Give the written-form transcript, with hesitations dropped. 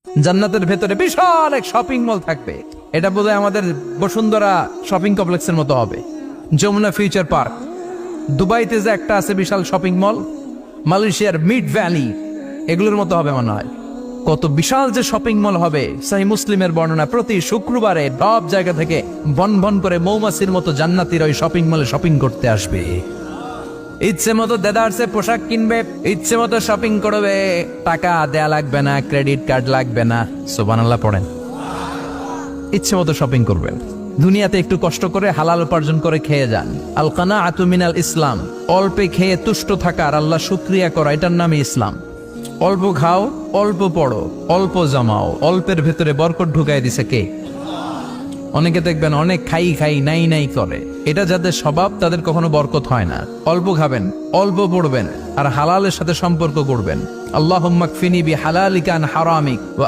জান্নাতের ভেতরে বিশাল এক শপিং মল থাকবে। এটা বোধহয় আমাদের বসুন্ধরা শপিং কমপ্লেক্সের মতো হবে। যমুনা ফিউচার পার্ক, দুবাইতে যে একটা আছে বিশাল শপিং মল, মালয়েশিয়ার মিড ভ্যালি, এগুলোর মতো হবে মনে হয়। কত বিশাল যে শপিং মল হবে। সহিহ মুসলিমের বর্ণনা, প্রতি শুক্রবারে সব জায়গা থেকে বন বন করে মৌমাছির মতো জান্নাতীরা ওই শপিং মলে শপিং করতে আসবে। ইচ্ছে মতো দেদারসে পোশাক কিনবে, ইচ্ছে মতো শপিং করবে, টাকা দেয়া লাগবে না, ক্রেডিট কার্ড লাগবে না। সুবহানাল্লাহ পড়েন। ইচ্ছে মতো শপিং করবেন। দুনিয়াতে একটু কষ্ট করে হালাল উপার্জন করে খেয়ে যান। আল কানাআতু মিনাল ইসলাম, অল্পে খেয়ে তুষ্ট থাকা আর আল্লাহ শুকরিয়া করা, এটার নামই ইসলাম। অল্প খাও, অল্প পড়ো, অল্প জমাও, অল্পের ভেতরে বরকত ঢুকাই দিছে কে? অনেকে দেখবেন অনেক খাই খাই নাই নাই করে, এটা যাদের স্বভাব তাদের কখনো বরকত হয় না। অল্প খাবেন, অল্প পড়বেন আর হালালের সাথে সম্পর্ক করবেন। আল্লাহুম্মা কফিনি বিহালালিকা আন হারামিক।